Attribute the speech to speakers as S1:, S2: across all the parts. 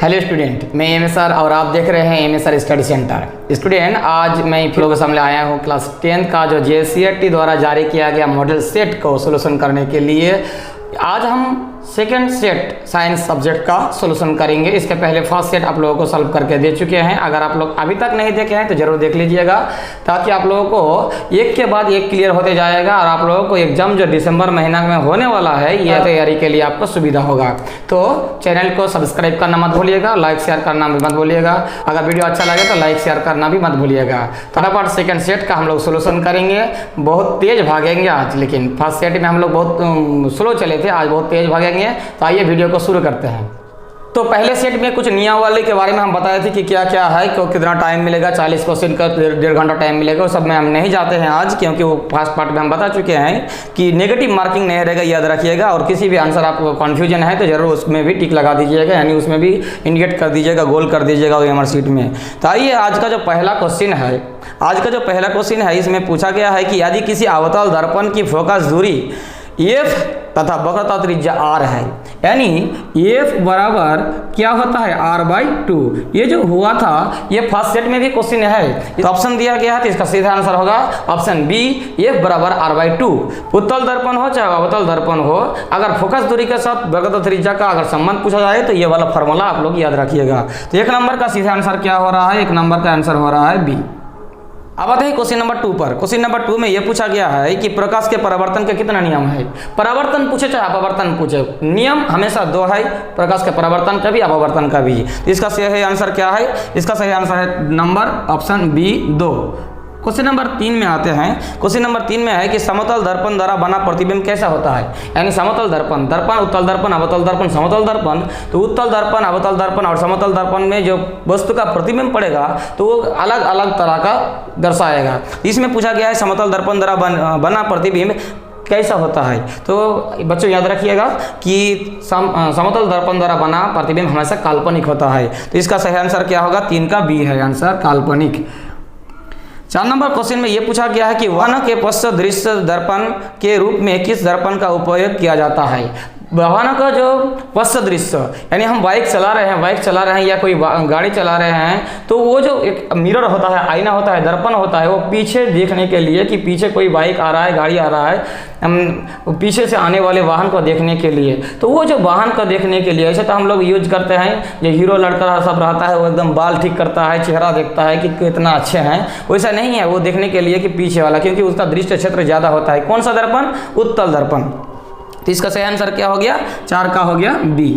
S1: Hello student, मैं M S R और आप देख रहे हैं M S R study centre. Student, आज मैं फिर लोगों के सामने आया हूँ क्लास 10 का जो JCET द्वारा जारी किया गया मॉडल सेट को सोल्यूशन करने के लिए। आज हम सेकेंड सेट साइंस सब्जेक्ट का सोल्यूशन करेंगे। इसके पहले फर्स्ट सेट आप लोगों को सॉल्व करके दे चुके हैं। अगर आप लोग अभी तक नहीं देखे हैं तो जरूर देख लीजिएगा, ताकि आप लोगों को एक के बाद एक क्लियर होते जाएगा और आप लोगों को एग्जाम जो दिसंबर महीना में होने वाला है ये तैयारी के लिए आपको सुविधा होगा। तो चैनल को सब्सक्राइब करना मत भूलिएगा, लाइक शेयर करना भी मत भूलिएगा। अगर वीडियो अच्छा लगे तो लाइक शेयर करना भी मत भूलिएगा। फटाफट सेकेंड सेट का हम लोग सोल्यूशन करेंगे। बहुत तेज भागेंगे आज, लेकिन फर्स्ट सेट में हम लोग बहुत स्लो चले थे, आज बहुत तेज भागेंगे। तो आइए वीडियो को शुरू करते हैं। तो पहले सेट में कुछ नियमावली के बारे में हम बताए थे कि क्या क्या है, कितना टाइम मिलेगा, 40 क्वेश्चन का 1.5 घंटा टाइम मिलेगा। वो सब में हम नहीं जाते हैं आज, क्योंकि वो फर्स्ट पार्ट में हम बता चुके हैं कि नेगेटिव मार्किंग नहीं रहेगा, याद रखिएगा। और किसी भी आंसर आपको कन्फ्यूजन है तो जरूर उसमें भी टिक लगा दीजिएगा, यानी उसमें भी इंडिकेट कर दीजिएगा, गोल कर दीजिएगा OMR शीट में। तो आइए आज का जो पहला क्वेश्चन है, इसमें पूछा गया है कि यदि किसी अवतल दर्पण की फोकस दूरी F तथा वक्रता त्रिज्या R है, यानी F बराबर क्या होता है R/2। ये जो हुआ था ये फर्स्ट सेट में भी क्वेश्चन है, तो ऑप्शन दिया गया है, तो इसका सीधा आंसर होगा ऑप्शन बी, F बराबर R/2। उत्तल दर्पण हो चाहे अवतल दर्पण हो, अगर फोकस दूरी के साथ वक्रता त्रिज्या का अगर संबंध पूछा जाए तो ये वाला फॉर्मूला आप लोग याद रखिएगा। तो एक नंबर का सीधा आंसर क्या हो रहा है, एक नंबर का आंसर हो रहा है बी। अब आते हैं क्वेश्चन नंबर 2 पर। क्वेश्चन नंबर 2 में यह पूछा गया है कि प्रकाश के परावर्तन के कितना नियम है। परावर्तन पूछे चाहे अपवर्तन पूछे, नियम हमेशा 2 है, प्रकाश के परावर्तन का भी अपवर्तन का भी। तो इसका सही आंसर क्या है, इसका सही आंसर है number option B 2। Question number 3 में आते हैं। क्वेश्चन नंबर 3 में है कि समतल दर्पण द्वारा बना प्रतिबिंब कैसा होता है, यानी समतल दर्पण, उत्तल दर्पण, अवतल दर्पण, समतल दर्पण। तो उत्तल दर्पण, अवतल दर्पण और समतल दर्पण में जो वस्तु का प्रतिबिंब पड़ेगा तो वो अलग अलग तरह का दर्शाएगा। इसमें पूछा गया है समतल दर्पण द्वारा बना प्रतिबिंब कैसा होता है। तो बच्चों याद रखिएगा कि समतल दर्पण द्वारा बना प्रतिबिंब हमेशा काल्पनिक होता है। तो इसका सही आंसर क्या होगा, 3 का बी है आंसर, काल्पनिक। 4 नंबर क्वेश्चन में यह पूछा गया है कि वाहन के पश्च दृश्य दर्पण के रूप में किस दर्पण का उपयोग किया जाता है। वाहन का जो पश्च दृश्य, यानी हम बाइक चला रहे हैं या कोई गाड़ी चला रहे हैं, तो वो जो एक मिरर होता है, आईना होता है, दर्पण होता है, वो पीछे देखने के लिए कि पीछे कोई बाइक आ रहा है, गाड़ी आ रहा है, हम पीछे से आने वाले वाहन को देखने के लिए। तो वो जो वाहन को देखने के लिए ऐसे तो हम लोग यूज करते हैं, जो हीरो लड़का सब रहता है वो एकदम बाल ठीक करता है, चेहरा देखता है कि कितना अच्छे हैं, वैसा नहीं है। वो देखने के लिए कि पीछे वाला, क्योंकि उसका दृश्य क्षेत्र ज़्यादा होता है। कौन सा दर्पण, उत्तल दर्पण। तो इसका सही आंसर क्या हो गया, 4 का हो गया बी।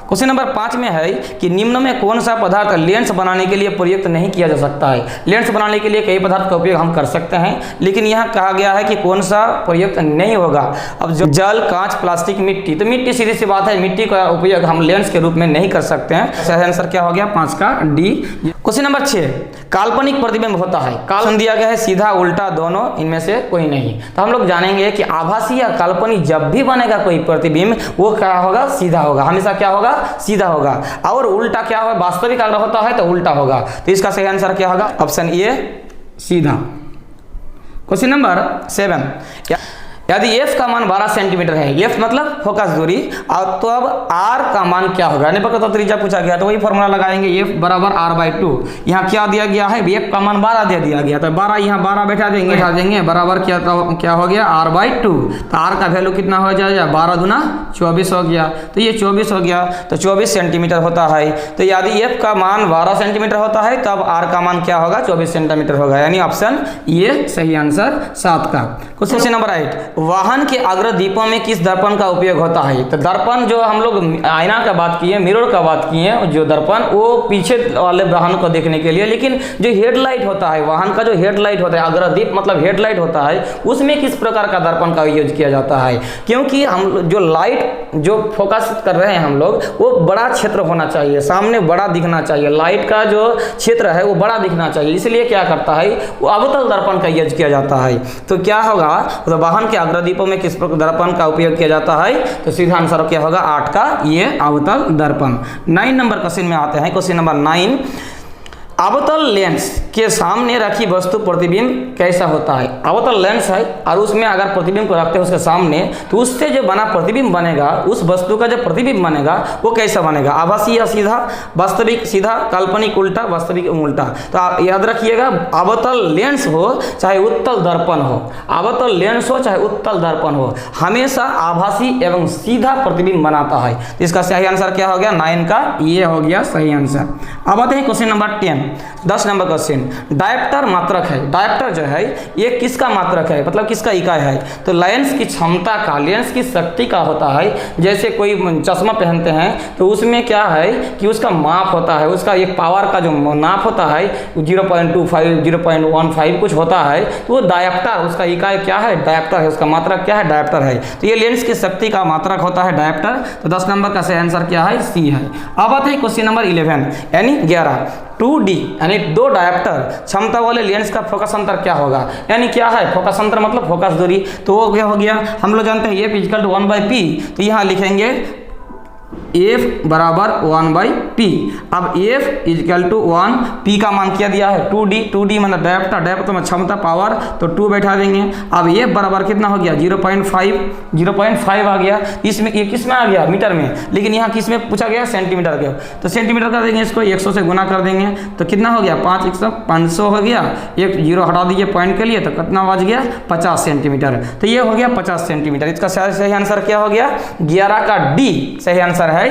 S1: क्वेश्चन नंबर 5 में है कि निम्न में कौन सा पदार्थ लेंस बनाने के लिए प्रयुक्त नहीं किया जा सकता है। लेंस बनाने के लिए कई पदार्थ का उपयोग हम कर सकते हैं, लेकिन यहाँ कहा गया है कि कौन सा प्रयुक्त नहीं होगा। अब जो जल, कांच, प्लास्टिक, मिट्टी, तो मिट्टी सीधी सी बात है, मिट्टी का उपयोग हम लेंस के रूप में नहीं कर सकते हैं। सही आंसर क्या हो गया, 5 का डी। क्वेश्चन नंबर 6, काल्पनिक प्रतिबिंब होता है, काल्पनिक दिया गया है सीधा उल्टा दोनों, इनमें से कोई नहीं। तो हम लोग जानेंगे कि आभासी या काल्पनिक जब भी बनेगा कोई प्रतिबिंब वो क्या होगा, सीधा होगा, हमेशा क्या होगा, सीधा होगा। और उल्टा क्या होगा, वास्तविक अगर होता है तो उल्टा होगा। तो इसका सही आंसर क्या होगा, ऑप्शन ए, सीधा। क्वेश्चन नंबर 7, यदि f का मान 12 सेंटीमीटर है, f मतलब फोकस दूरी, और तो अब r का मान क्या होगा, यानी वक्रता त्रिज्या पूछा गया, तो वही फॉर्मूला लगाएंगे, f बराबर R/2। यहाँ क्या दिया गया है, f का मान 12 दे दिया गया, तो 12 यहाँ 12 बैठा देंगे, बराबर क्या हो गया, R/2। तो r का वैल्यू कितना हो जाएगा, 12 दूना 24 हो गया, तो ये 24 हो गया, तो 24 सेंटीमीटर होता है। तो यदि f का मान 12 सेंटीमीटर होता है तब r का मान क्या होगा, 24 सेंटीमीटर होगा, यानी ऑप्शन ये सही आंसर 7 का। क्वेश्चन नंबर 8, वाहन के अग्रदीपों में किस दर्पण का उपयोग होता है। तो दर्पण जो हम लोग आईना का बात किए, मिरर का बात किए, जो दर्पण वो पीछे वाले वाहन को देखने के लिए, लेकिन जो हेडलाइट होता है, वाहन का जो हेडलाइट होता है, अग्रदीप मतलब हेडलाइट होता है, उसमें किस प्रकार का दर्पण का यूज किया जाता है। क्योंकि हम जो लाइट जो फोकस कर रहे हैं हम लोग, वो बड़ा क्षेत्र होना चाहिए, सामने बड़ा दिखना चाहिए, लाइट का जो क्षेत्र है वो बड़ा दिखना चाहिए, इसलिए क्या करता है, वो अवतल दर्पण का यूज किया जाता है। तो क्या होगा, तो वाहन के अग्रदीपों में किस दर्पण का उपयोग किया जाता है, तो सीधा आंसर क्या होगा, 8 का ये अवतल दर्पण। 9 नंबर क्वेश्चन में आते हैं। क्वेश्चन नंबर 9, अवतल लेंस के सामने रखी वस्तु प्रतिबिंब कैसा होता है। अवतल लेंस है और उसमें अगर प्रतिबिंब को रखते हैं उसके सामने, तो उससे जो बना प्रतिबिंब बनेगा, उस वस्तु का जो प्रतिबिंब बनेगा वो कैसा बनेगा, आभासी या सीधा, वास्तविक सीधा, काल्पनिक उल्टा, वास्तविक उल्टा। तो आप याद रखिएगा, अवतल लेंस हो चाहे उत्तल दर्पण हो, अवतल लेंस हो चाहे उत्तल दर्पण हो, हमेशा आभासी एवं सीधा प्रतिबिंब बनाता है। इसका सही आंसर क्या हो गया, 9 का ये हो गया सही आंसर। अब आते हैं question number 10 number question. Dioptre मात्रक है। डायप्टर जो है ये किसका मात्रक है, मतलब किसका इकाई है। तो लेंस की क्षमता का, लेंस की शक्ति का होता है। जैसे कोई चश्मा पहनते हैं तो उसमें क्या है कि उसका माप होता है, उसका एक पावर का जो नाप होता है 0.25 0.15 कुछ होता है, तो वो डायप्टर, उसका इकाई क्या है, डायप्टर है, उसका मात्रक क्या है, डायप्टर है। तो ये लेंस की शक्ति का मात्रक होता है डायप्टर। तो 10 नंबर का सही आंसर क्या है, सी है। अब आते हैं क्वेश्चन नंबर 11 यानी 11। 2D यानी 2 डायप्टर क्षमता वाले लेंस का फोकस अंतर क्या होगा, यानी क्या है फोकस अंतर मतलब फोकस दूरी। तो वो क्या हो गया, हम लोग जानते हैं F = 1/P, तो यहाँ लिखेंगे F बराबर 1/P। अब F = 1, P का मान क्या दिया है 2D मतलब डायप्टर, डायप्टर में क्षमता पावर, तो 2 बैठा देंगे। अब F बराबर कितना हो गया 0.5 आ गया। इसमें ये किस में आ गया, मीटर में, लेकिन यहाँ किस में पूछा गया, सेंटीमीटर के। तो सेंटीमीटर कर देंगे, इसको 100 से गुना कर देंगे, तो कितना हो गया 500 हो गया। एक 0 हटा दीजिए पॉइंट के लिए, तो कितना बच गया 50 सेंटीमीटर। तो ये हो गया 50 सेंटीमीटर। इसका सही आंसर क्या हो गया, 11 का D सही आंसर है,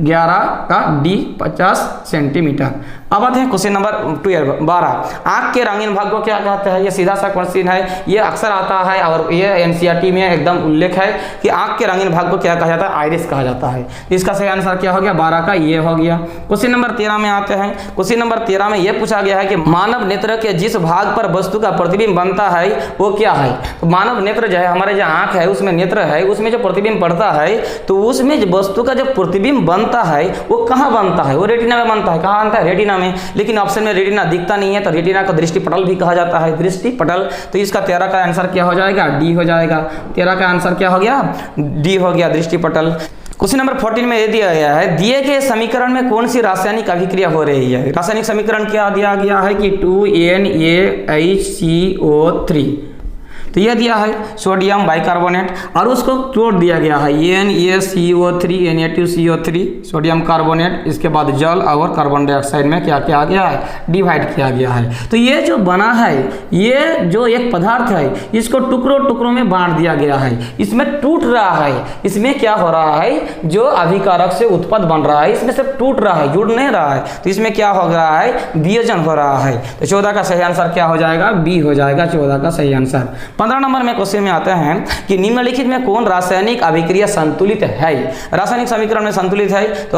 S1: 11 का D 50 सेंटीमीटर। अब आते हैं क्वेश्चन नंबर 12। आँख के रंगीन भाग को क्या कहते हैं। ये सीधा सा क्वेश्चन है, ये अक्सर आता है और ये NCERT में एकदम उल्लेख है कि आँख के रंगीन भाग को क्या कहा जाता है, आइरिस कहा जाता है। इसका सही आंसर क्या हो गया, 12 का ये हो गया। क्वेश्चन नंबर 13 में आते हैं। क्वेश्चन नंबर 13 में यह पूछा गया है कि मानव नेत्र के जिस भाग पर वस्तु का प्रतिबिंब बनता है वो क्या है। तो मानव नेत्र जो है, हमारे जो आँख है उसमें नेत्र है, उसमें जो प्रतिबिंब पड़ता है, तो उसमें वस्तु का जो प्रतिबिंब बनता है वो कहाँ बनता है, वो रेटिना में बनता है। कहाँ बनता है, रेटिना में। लेकिन ऑप्शन में रेटिना दिखता नहीं है, तो रेटिना को दृष्टिपटल भी कहा जाता है, दृष्टिपटल। तो इसका 13 का आंसर क्या हो जाएगा, डी हो जाएगा। 13 का आंसर क्या हो गया, डी हो गया, दृष्टिपटल। क्वेश्चन नंबर 14 में ये दिया गया है, दिए गए समीकरण में कौन सी रासायनिक अभिक्रिया हो रही है। रासायनिक समीकरण क्या दिया गया है कि 2NaHCO3, तो यह दिया है सोडियम बाइकार्बोनेट, और उसको जोड़ दिया गया है NaCO3 Na2CO3 सोडियम कार्बोनेट। इसके बाद जल और कार्बन डाइऑक्साइड में क्या किया गया है, डिवाइड किया गया है। तो ये जो बना है, ये जो एक पदार्थ है, इसको टुकड़ों टुकड़ों में बांट दिया गया है। इसमें टूट रहा है, इसमें क्या हो रहा है, जो अभिकारक से उत्पन्न बन रहा है, इसमें सिर्फ टूट रहा है, जुड़ नहीं रहा है। तो इसमें क्या हो रहा है, वियोजन हो रहा है। तो 14 का सही आंसर क्या हो जाएगा, बी हो जाएगा 14 का सही आंसर। 15 नंबर में क्वेश्चन में आते हैं कि निम्नलिखित में कौन रासायनिक अभिक्रिया संतुलित है। रासायनिक समीकरण में संतुलित है, तो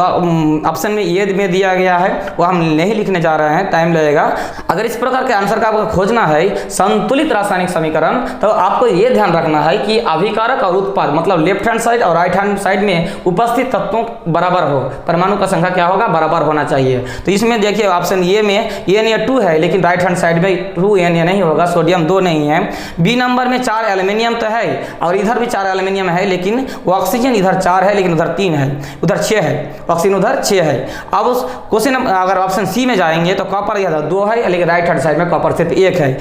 S1: ऑप्शन में ये में दिया गया है, वो हम नहीं लिखने जा रहे हैं, टाइम लगेगा। अगर इस प्रकार के आंसर का आपको खोजना है संतुलित रासायनिक समीकरण, तो आपको ये ध्यान रखना है कि अभिकारक और उत्पाद मतलब लेफ्ट हैंड साइड और राइट हैंड साइड में उपस्थित तत्वों बराबर हो, परमाणु का संख्या क्या होगा, बराबर होना चाहिए। तो इसमें देखिए ऑप्शन ए में Na2 है, लेकिन राइट हैंड साइड में 2Na नहीं होगा, सोडियम 2 नहीं है। बी नंबर में 4 एल्यूमिनियम तो है, और इधर भी 4 एल्यूमिनियम है, लेकिन वो ऑक्सीजन इधर 4 है, लेकिन उधर 3 है, उधर 6 है, ऑक्सीजन उधर 6 है। अब उस क्वेश्चन अगर ऑप्शन सी में जाएंगे तो कॉपर इधर 2 है, लेकिन राइट हैंड साइड में कॉपर सिर्फ 1 है।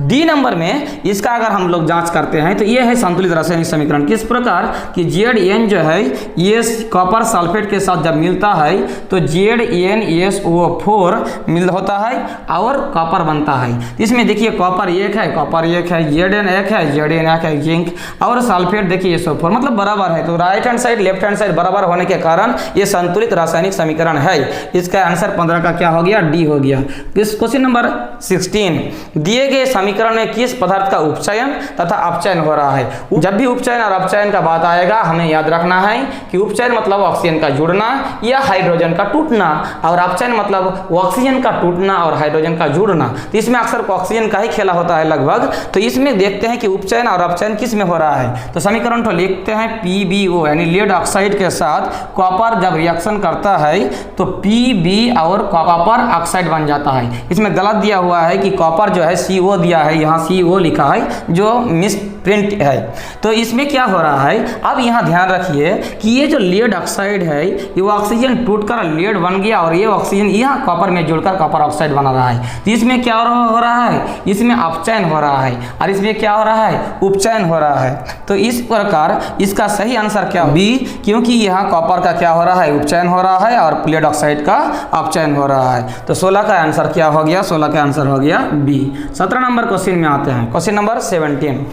S1: डी नंबर में इसका अगर हम लोग जांच करते हैं तो ये है संतुलित रासायनिक समीकरण, किस प्रकार कि Zn जो है ये कॉपर सल्फेट के साथ जब मिलता है तो ZnSO4 मिल होता है और कॉपर बनता है। इसमें देखिए कॉपर 1 है, कॉपर 1 है, Zn 1 है, Zn 1 है, जिंक और सल्फेट देखिए SO4 मतलब बराबर है। तो right hand side left hand side बराबर होने के कारण ये संतुलित रासायनिक समीकरण है। इसका आंसर 15 का क्या हो गया, डी हो गया। क्वेश्चन नंबर 16, दिए गए समीकरण में किस पदार्थ का उपचयन तथा अपचयन हो रहा है। जब भी उपचयन और अपचयन का बात आएगा हमें याद रखना है कि उपचयन मतलब ऑक्सीजन का जुड़ना या हाइड्रोजन का टूटना, और अपचयन मतलब ऑक्सीजन का टूटना और हाइड्रोजन का जुड़ना। तो इसमें अक्सर ऑक्सीजन का ही खेला होता है लगभग। तो इसमें देखते हैं कि उपचयन और अपचयन किस में हो रहा है। तो समीकरण तो लिखते हैं PbO यानी लेड ऑक्साइड के साथ कॉपर जब रिएक्शन करता है तो Pb और कॉपर ऑक्साइड बन जाता है। इसमें गलत दिया हुआ है कि कॉपर जो है CO दिया है, यहाँ CO लिखा है जो मिस मिसप्रिंट है। तो इसमें क्या हो रहा है, अब यहाँ ध्यान रखिए कि ये जो लेड ऑक्साइड है ये ऑक्सीजन टूटकर लेड बन गया और ये ऑक्सीजन यहाँ कॉपर में जुड़कर कॉपर ऑक्साइड बना रहा है। तो इसमें क्या हो रहा है, इसमें अपचयन हो रहा है और इसमें क्या हो रहा है, उपचयन हो रहा है। तो इस प्रकार इसका सही आंसर क्या बी, क्योंकि यहाँ कॉपर का क्या हो रहा है, उपचयन हो रहा है और लेड ऑक्साइड का अपचयन हो रहा है। तो 16 का आंसर क्या हो गया, 16 का आंसर हो गया बी। 17 नंबर क्वेश्चन में आते हैं, क्वेश्चन नंबर 17।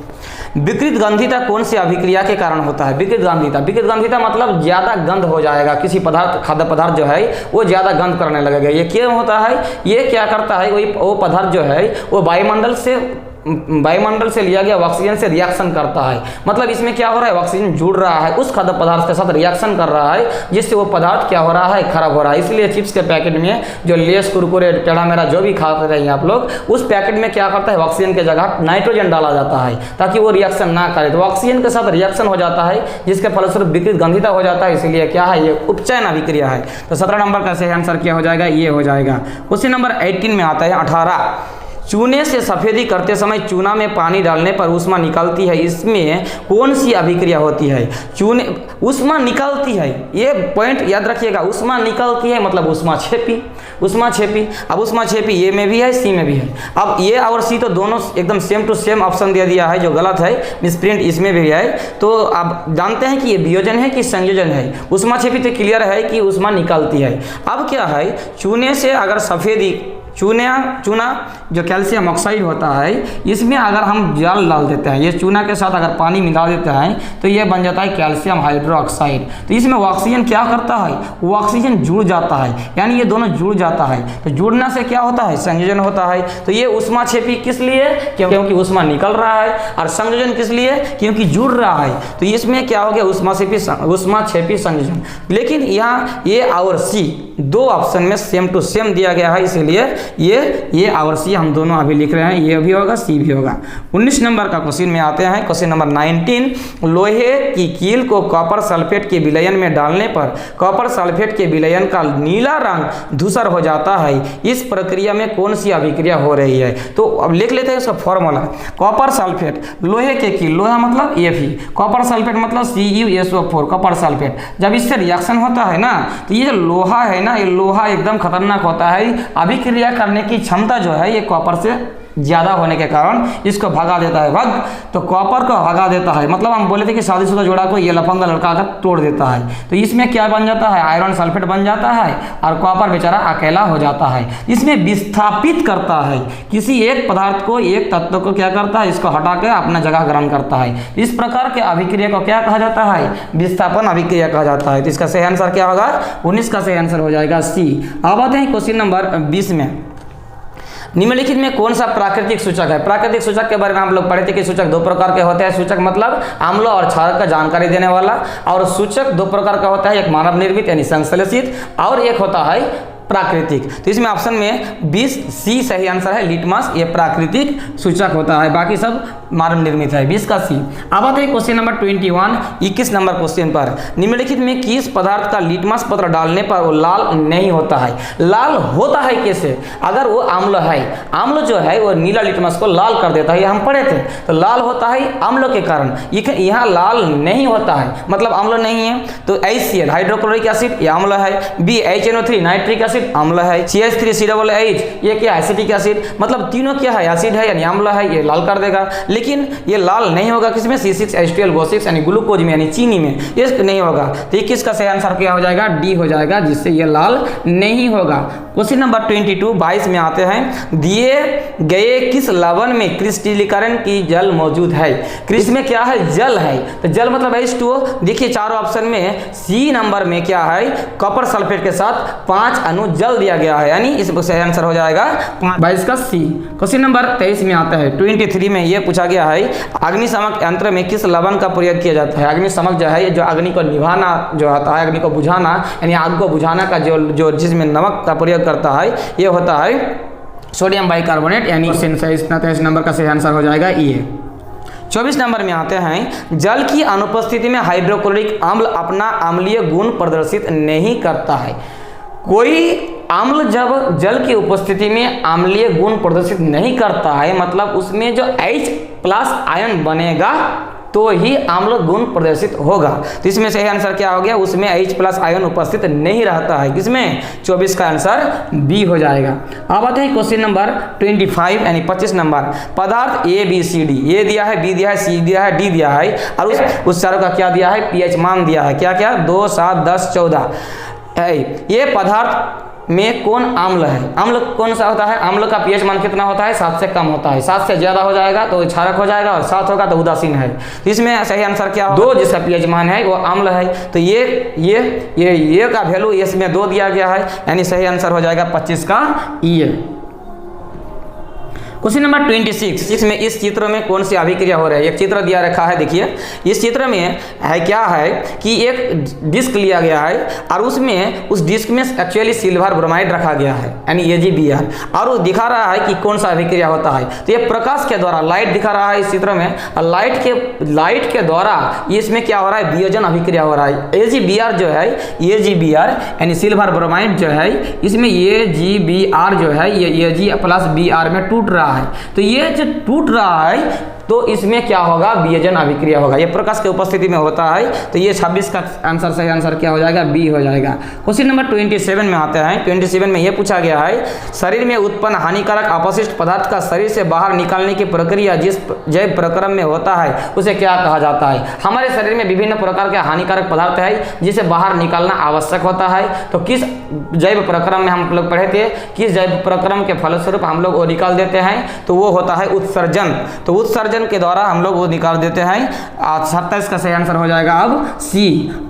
S1: विकृत गंधिता कौन सी अभिक्रिया के कारण होता है। विकृत गंधिता मतलब ज्यादा गंध हो जाएगा, किसी पदार्थ खाद्य पदार्थ जो है वो ज्यादा गंध करने लगेगा। ये क्यों होता है, ये क्या करता है, वो पदार्थ जो है वो वायुमंडल से लिया गया ऑक्सीजन से रिएक्शन करता है। मतलब इसमें क्या हो रहा है, ऑक्सीजन जुड़ रहा है उस खाद्य पदार्थ के साथ रिएक्शन कर रहा है, जिससे वो पदार्थ क्या हो रहा है, खराब हो रहा है। इसलिए चिप्स के पैकेट में जो लेस कुरकुरे टेढ़ा मेरा जो भी खाते रहे आप लोग, उस पैकेट में क्या करता है, ऑक्सीजन के जगह नाइट्रोजन डाला जाता है ताकि वो रिएक्शन ना करे। तो ऑक्सीजन के साथ रिएक्शन हो जाता है जिसके फलस्वरूप विकृत गंधिता हो जाता है। इसलिए क्या है, ये उपचयन अभिक्रिया है। तो 17 नंबर का सही आंसर क्या हो जाएगा, ये हो जाएगा। क्वेश्चन नंबर 18 में आता है 18। चूने से सफेदी करते समय चूना में पानी डालने पर ऊष्मा निकलती है, इसमें कौन सी अभिक्रिया होती है। चूने ऊष्मा निकलती है, ये पॉइंट याद रखिएगा, ऊष्मा निकलती है मतलब ऊष्मा छेपी। अब ऊष्मा छेपी ए में भी है, सी में भी है। अब ए और सी तो दोनों एकदम सेम टू सेम ऑप्शन दे दिया है, जो गलत है, मिसप्रिंट इसमें भी है। तो आप जानते हैं कि ये वियोजन है कि संयोजन है। ऊष्मा छेपी तो क्लियर है कि ऊष्मा निकलती है। अब क्या है, चूने से अगर सफेदी चूना जो कैल्शियम ऑक्साइड होता है, इसमें अगर हम जल डाल देते हैं, ये चूना के साथ अगर पानी मिला देते हैं तो ये बन जाता है कैल्शियम हाइड्रोक्साइड। तो इसमें ऑक्सीजन क्या करता है, वो ऑक्सीजन जुड़ जाता है, यानी ये दोनों जुड़ जाता है। तो जुड़ने से क्या होता है, संयोजन होता है। तो ये ऊष्मा छेपी किस लिए, क्योंकि ऊष्मा निकल रहा है, और संयोजन किस लिए, क्योंकि जुड़ रहा है। तो इसमें क्या हो गया, ऊष्मा छेपी संयोजन। लेकिन यहाँ ए और सी दो ऑप्शन में सेम टू सेम दिया गया है, इसीलिए ये और सी हम दोनों अभी लिख रहे हैं, ये भी होगा सी भी होगा। 19 नंबर का क्वेश्चन में आते हैं, क्वेश्चन नंबर 19। लोहे की कील को कॉपर सल्फेट के विलयन में डालने पर कॉपर सल्फेट के विलयन का नीला रंग धूसर हो जाता है, इस प्रक्रिया में कौन सी अभिक्रिया हो रही है। तो अब लिख लेते हैं इसका फॉर्मूला। कॉपर सल्फेट, लोहे के कील, लोहा मतलब Fe, कॉपर सल्फेट मतलब CuSO4, कॉपर सल्फेट। जब इससे रिएक्शन होता है ना, तो ये लोहा है ना, ये लोहा एकदम खतरनाक होता है। अभिक्रिया करने की क्षमता जो है ये कॉपर से ज़्यादा होने के कारण इसको भगा देता है, तो कॉपर को भगा देता है। मतलब हम बोले थे कि शादीशुदा जोड़ा को ये लफंगा लड़का आकर तोड़ देता है। तो इसमें क्या बन जाता है, आयरन सल्फेट बन जाता है और कॉपर बेचारा अकेला हो जाता है। इसमें विस्थापित करता है, किसी एक पदार्थ को, एक तत्व को क्या करता है, इसको हटा के अपना जगह ग्रहण करता है। इस प्रकार के अभिक्रिया को क्या कहा जाता है, विस्थापन अभिक्रिया कहा जाता है। तो इसका सही आंसर क्या होगा, 19 का सही आंसर हो जाएगा सी। अब आते हैं क्वेश्चन नंबर 20 में। निम्नलिखित में कौन सा प्राकृतिक सूचक है। प्राकृतिक सूचक के बारे में हम लोग पढ़े थे कि सूचक दो प्रकार के होते हैं। सूचक मतलब अम्ल और क्षारक का जानकारी देने वाला, और सूचक दो प्रकार का होता है, एक मानव निर्मित यानी संश्लेषित, और एक होता है प्राकृतिक। तो इसमें ऑप्शन में 20 सी सही आंसर है, लिटमस ये प्राकृतिक सूचक होता है, बाकी सब मानव निर्मित है, 20 का सी। अब आते हैं क्वेश्चन नंबर 21, 21 नंबर क्वेश्चन पर। निम्नलिखित में किस पदार्थ का लिटमस पत्र डालने पर वो लाल नहीं होता है। लाल होता है कैसे, अगर वो अम्ल है, अम्ल जो है वो नीला लिटमस को लाल कर देता है, ये हम पढ़े थे। तो लाल होता है अम्ल के कारण, यहाँ लाल नहीं होता है, मतलब अम्ल नहीं है। तो HCl हाइड्रोक्लोरिक एसिड ये अम्ल है, BHNO3 नाइट्रिक एसिड अम्ल है, CH3COOH ये क्या एसिटिक एसिड, मतलब तीनों क्या है, एसिड है यानी अम्ल है, ये लाल कर देगा। लेकिन ये लाल नहीं होगा किसमें, C6H12O6 यानी ग्लूकोज में यानी चीनी में, ये नहीं होगा। तो 21 का सही आंसर क्या हो जाएगा, डी हो जाएगा, जिससे ये लाल नहीं होगा। क्वेश्चन नंबर 22, 22 में आते हैं। दिए गए किस लवण में क्रिस्टलीकरण की जल मौजूद है। इसमें क्या है, जल है। तो जल मतलब H2O। देखिए चारों ऑप्शन में सी नंबर में क्या है, कॉपर सल्फेट के साथ 5 अणु जल दिया गया है, यानी इस सही आंसर हो जाएगा 22 का सी। क्वेश्चन नंबर 23 में आता है, 23 में यह पूछा गया है, अग्निशामक यंत्र में किस लवण का प्रयोग किया जाता है। अग्निशामक जो है जो अग्नि को निभाना जो होता है, अग्नि को बुझाना यानी आग को बुझाना का जो जिसमें नमक का प्रयोग करता है, ये होता है सोडियम बाइकार्बोनेट, यानी 23 नंबर का सही आंसर हो जाएगा ये। 24 नंबर में आते हैं। जल की अनुपस्थिति में हाइड्रोक्लोरिक अम्ल अपना अम्लीय गुण प्रदर्शित नहीं करता है। कोई अम्ल जब जल की उपस्थिति में अम्लीय गुण प्रदर्शित नहीं करता है, मतलब उसमें जो H+ आयन बनेगा तो ही अम्ल गुण प्रदर्शित होगा। तो इसमें सही आंसर क्या हो गया, उसमें H+ आयन उपस्थित नहीं रहता है। किसमें? 24 का आंसर बी हो जाएगा। अब आते हैं क्वेश्चन नंबर 25 यानी 25 नंबर। पदार्थ ABCD, ए दिया है, बी दिया है, सी दिया है, डी दिया है और उस चारों का क्या दिया है, pH मान दिया है। क्या क्या? 2, 7, 10, 14 है। ये पदार्थ में कौन अम्ल है? अम्ल कौन सा होता है? अम्ल का pH मान कितना होता है? 7 से कम होता है। 7 से ज्यादा हो जाएगा तो क्षारक हो जाएगा और 7 होगा तो उदासीन है। तो इसमें सही आंसर क्या? 2 जिसका pH मान है वो अम्ल है। तो ये का वैल्यू इसमें 2 दिया गया है, यानी सही आंसर हो जाएगा 25 का ये। क्वेश्चन नंबर 26, इसमें इस चित्र में कौन सी अभिक्रिया हो रही है? एक चित्र दिया रखा है, देखिए इस चित्र में है क्या है कि एक डिस्क लिया गया है और उसमें उस डिस्क में एक्चुअली सिल्वर ब्रोमाइड रखा गया है यानी AgBr, और वो दिखा रहा है कि कौन सा अभिक्रिया होता है। तो ये प्रकाश के द्वारा लाइट दिखा रहा है इस चित्र में, और लाइट के द्वारा इसमें क्या हो रहा है, वियोजन अभिक्रिया हो रहा है। AgBr जो है, AgBr यानी सिल्वर ब्रोमाइड जो है, इसमें AgBr जो है ये Ag+Br में टूट रहा है। तो ये जो टूट रहा है तो इसमें क्या होगा, वियोजन अभिक्रिया होगा। ये प्रकाश की उपस्थिति में होता है। तो ये 26 का आंसर सही आंसर क्या हो जाएगा, बी हो जाएगा। क्वेश्चन नंबर 27 में आते हैं। 27 में ये पूछा गया है, शरीर में उत्पन्न हानिकारक अपशिष्ट पदार्थ का शरीर से बाहर निकालने की प्रक्रिया जिस जैव प्रक्रम में होता है उसे क्या कहा जाता है? हमारे शरीर में विभिन्न प्रकार के हानिकारक पदार्थ है जिसे बाहर निकालना आवश्यक होता है। तो किस जैव प्रक्रम में हम लोग पढ़े थे, किस जैव प्रक्रम के फलस्वरूप हम लोग वो निकाल देते हैं? तो वो होता है उत्सर्जन। तो उत्सर्जन के द्वारा हम लोग वो निकाल देते हैं। 27 का सही आंसर हो जाएगा अब सी।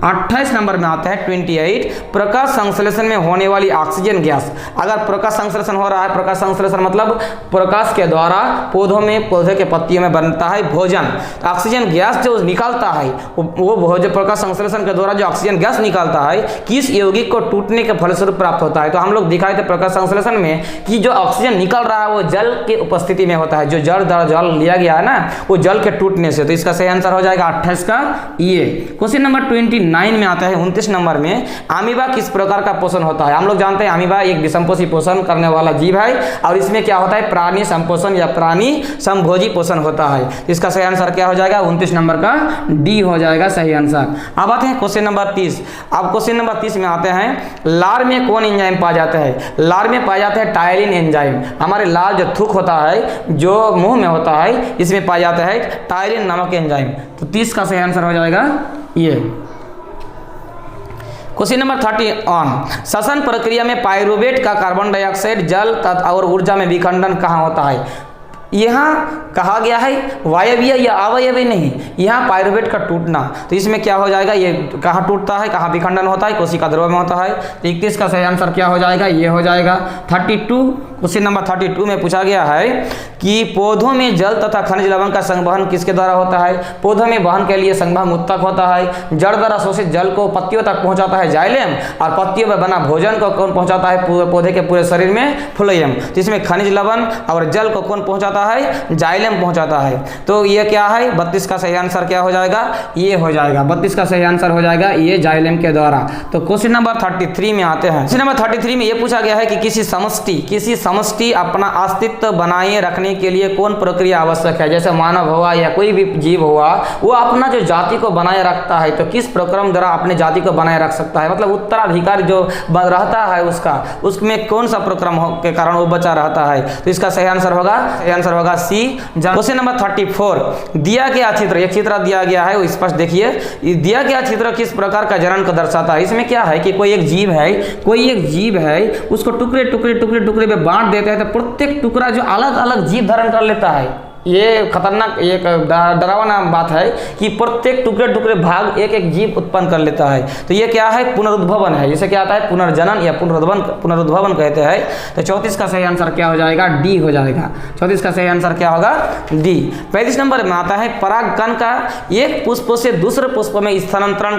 S1: 28 नंबर में आता है 28, प्रकाश संश्लेषण में होने वाली ऑक्सीजन गैस। अगर प्रकाश संश्लेषण हो रहा है, प्रकाश संश्लेषण मतलब प्रकाश के द्वारा पौधे के पत्तियों में बनता है भोजन। ऑक्सीजन गैस जो निकालता है वो भोजन, प्रकाश संश्लेषण के द्वारा जो ऑक्सीजन गैस निकालता है किस यौगिक को टूटने के फलस्वरूप प्राप्त होता है? तो हम लोग दिखाए थे प्रकाश संश्लेषण में कि जो ऑक्सीजन निकल रहा है वो जल की उपस्थिति में होता है। जो जल लिया गया है ना, वो जल के टूटने से। तो इसका सही आंसर हो जाएगा 28 का ये। क्वेश्चन नंबर 29 में आता है 29 नंबर में, अमीबा किस प्रकार का पोषण होता है? हम लोग जानते हैं अमीबा एक विषमपोषी पोषण करने वाला जीव है और इसमें क्या होता है, प्राणी संपोषण या प्राणी संभोजी पोषण होता है। इसका सही आंसर क्या हो जाएगा, 29 नंबर का डी हो जाएगा सही आंसर। अब आते हैं क्वेश्चन नंबर 30। अब क्वेश्चन नंबर 30 में आते हैं, लार में कौन एंजाइम पाया जाता है? लार में पाया जाता है टायलिन एंजाइम। हमारे लार जो थूक होता है जो मुंह में होता है, इसमें पाया जाता है टायलिन नामक एंजाइम। तो 30 का सही आंसर हो जाएगा ये। क्वेश्चन नंबर 31, श्वसन प्रक्रिया में पाइरूवेट का कार्बन डाइऑक्साइड जल तत्व और ऊर्जा में विखंडन कहाँ होता है? यहाँ कहा गया है वायवीय या अवयवी नहीं, यहाँ पाइरूवेट का टूटना। तो इसमें क्या हो जाएगा, ये कहाँ टूटता है, कहाँ विखंडन होता है? कोशिका द्रव में होता है। तो 31 का सही आंसर क्या हो जाएगा, ये हो जाएगा 32। क्वेश्चन नंबर 32 में पूछा गया है कि पौधों में जल तथा खनिज लवण का संवहन किसके द्वारा होता है? पौधों में वहन के लिए संवहन उत्तक होता है। जड़ द्वारा शोषित जल को पत्तियों तक पहुंचाता है जाइलेम, और पत्तियों में बना भोजन को कौन पहुंचाता है पौधे के पूरे शरीर में? फ्लोएम। तो इसमें खनिज लवण और जल को कौन पहुंचाता है? जाइलेम पहुंचाता है। तो ये क्या है, 32 का सही आंसर क्या हो जाएगा, ये हो जाएगा 32 का सही आंसर हो जाएगा ये जाइलेम के द्वारा। तो क्वेश्चन नंबर 33 में आते हैं। क्वेश्चन नंबर 33 में ये पूछा गया है कि किसी समष्टि अपना अस्तित्व बनाए रखने के लिए कौन प्रक्रिया आवश्यक है? जैसे मानव हुआ या कोई भी जीव हुआ, वो अपना जो जाति को बनाए रखता है, तो किस प्रक्रम द्वारा अपने जाति को बनाए रख सकता है? मतलब उत्तराधिकार जो रहता है उसमें कौन सा प्रक्रम के कारण वो बचा रहता है? तो इसका सही आंसर होगा सी। क्वेश्चन नंबर 34, दिया गया चित्र, एक चित्र दिया गया है वो स्पष्ट देखिए। दिया गया चित्र किस प्रकार का जनन को दर्शाता है? इसमें क्या है कि कोई एक जीव है उसको टुकड़े में बांट देते हैं, तो प्रत्येक टुकड़ा जो अलग अलग जीव धारण कर लेता है। ये खतरनाक एक डरावना बात है कि प्रत्येक टुकड़े भाग एक जीव उत्पन्न कर लेता है। तो ये क्या है, पुनरुद्भवन है। जिसे क्या आता है, पुनर्जनन या पुनरुद्भवन कहते हैं। तो 34 का सही आंसर क्या हो जाएगा, डी हो जाएगा। 34 का सही आंसर क्या होगा, डी। 35 नंबर में आता है, परागकण का एक पुष्प से दूसरे पुष्प में स्थानांतरण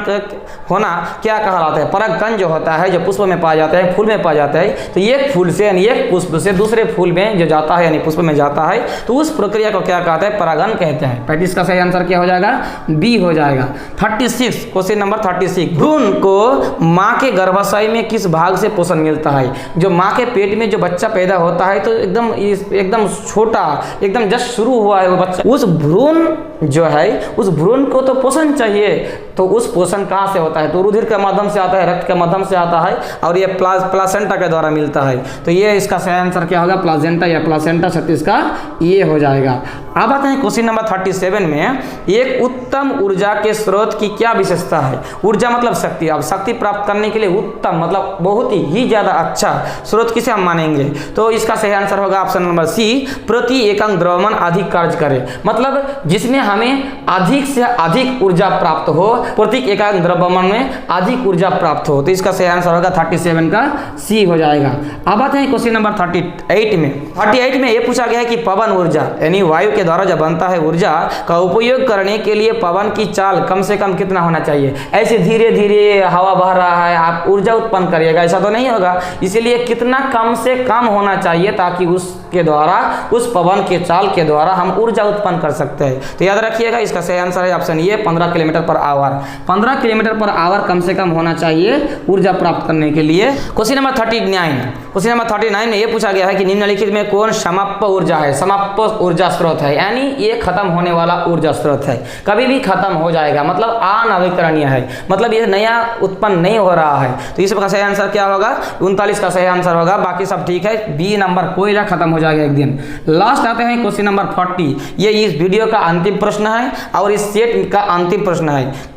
S1: होना क्या कहलाता है? परागकण जो होता है, जो पुष्प में पाया जाता है, फूल में पाया जाता है, तो एक फूल से यानी एक पुष्प से दूसरे फूल में जो जाता है यानी पुष्प में जाता है, तो उस प्रक्रिया को क्या कहते हैं? परागन कहते हैं। 35 का सही आंसर क्या हो जाएगा? बी हो जाएगा। 36, क्वेश्चन नंबर 36, भ्रूण को माँ के गर्भाशय में किस भाग से पोषण मिलता है? जो माँ के पेट में जो बच्चा पैदा होता है तो एकदम छोटा, एकदम जस्ट शुरू हुआ है वो बच्चा, उस भ्रूण जो है उस भ्रूण को तो पोषण चाहिए, तो उस पोषण कहाँ से होता है? तो रुधिर के माध्यम से आता है, रक्त के माध्यम से आता है, और ये प्लासेंटा के द्वारा मिलता है। तो ये इसका सही आंसर क्या होगा? प्लासेंटा या प्लासेंटा 36 का ये हो जाएगा। अब आते हैं क्वेश्चन नंबर 37 में, एक उत्तम ऊर्जा के स्रोत की क्या विशेषता है? ऊर्जा मतलब शक्ति। अब शक्ति प्राप्त करने के लिए उत्तम मतलब बहुत ही ज्यादा अच्छा स्रोत किसे हम मानेंगे? तो इसका सही आंसर होगा ऑप्शन नंबर सी, प्रति एकम द्रव्यमान अधिक कार्य करे, मतलब जिसमें हमें अधिक से अधिक ऊर्जा प्राप्त हो, प्रति एकांक द्रव्यमान में अधिक ऊर्जा प्राप्त हो। तो इसका सही आंसर होगा 37 का सी हो जाएगा। अब आते हैं क्वेश्चन नंबर 38 में। 38 में यह पूछा गया है कि पवन ऊर्जा यानी वायु के द्वारा जब बनता है ऊर्जा का उपयोग करने के लिए पवन की चाल कम से कम कितना होना चाहिए? ऐसे धीरे धीरे हवा बह रहा है, आप ऊर्जा उत्पन्न करिएगा, ऐसा तो नहीं होगा। इसीलिए कितना कम से कम होना चाहिए ताकि उसके द्वारा, उस पवन के चाल के द्वारा हम ऊर्जा उत्पन्न कर सकते हैं। तो याद रखिएगा इसका सही आंसर है option A, 15 kilometre per hour. 15 kilometre per hour कम से कम होना चाहिए ऊर्जा प्राप्त करने के लिए। क्वेश्चन नंबर 39 में यह पूछा गया है कि निम्नलिखित में कौन समाप्त ऊर्जा है? समाप्त ऊर्जा स्रोत है, यानी ये खत्म होने वाला ऊर्जा स्रोत है, कभी भी खत्म हो जाएगा, मतलब अनवीकरणीय है, मतलब ये नया उत्पन्न नहीं हो रहा है। तो इसका सही आंसर क्या होगा? 39 का सही आंसर होगा। बाकी सब ठीक है, बी नंबर, कोयला खत्म हो जाएगा एक दिन। लास्ट आते हैं क्वेश्चन नंबर 40, ये इस वीडियो का अंतिम प्रश्न है और इस सेट का अंतिम प्रश्न है।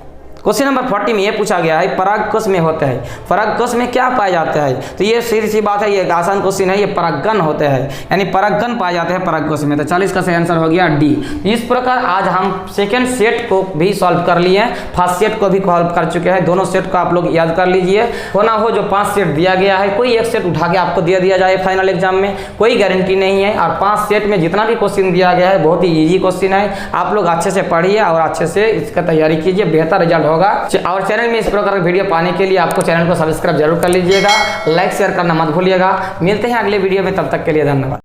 S1: क्वेश्चन नंबर 40 में यह पूछा गया है परागकोश में होता है, परागकोश में क्या पाए जाते हैं? तो ये सीधी सी बात है, ये आसान क्वेश्चन है, ये परागकण होते हैं, यानी परागकण पाए जाते हैं परागकोश में। तो 40 का सही आंसर हो गया डी। इस प्रकार आज हम सेकेंड सेट को भी सॉल्व कर लिए, फर्स्ट सेट को भी सॉल्व कर चुके हैं। दोनों सेट को आप लोग याद कर लीजिए। हो ना हो जो 5 सेट दिया गया है, कोई एक सेट उठा के आपको दे दिया जाए फाइनल एग्जाम में, कोई गारंटी नहीं है। और 5 सेट में जितना भी क्वेश्चन दिया गया है बहुत ही ईजी क्वेश्चन है। आप लोग अच्छे से पढ़िए और अच्छे से इसका तैयारी कीजिए, बेहतर रिजल्ट होगा। और चैनल में इस प्रकार की वीडियो पाने के लिए आपको चैनल को सब्सक्राइब जरूर कर लीजिएगा, लाइक शेयर करना मत भूलिएगा। मिलते हैं अगले वीडियो में, तब तक के लिए धन्यवाद।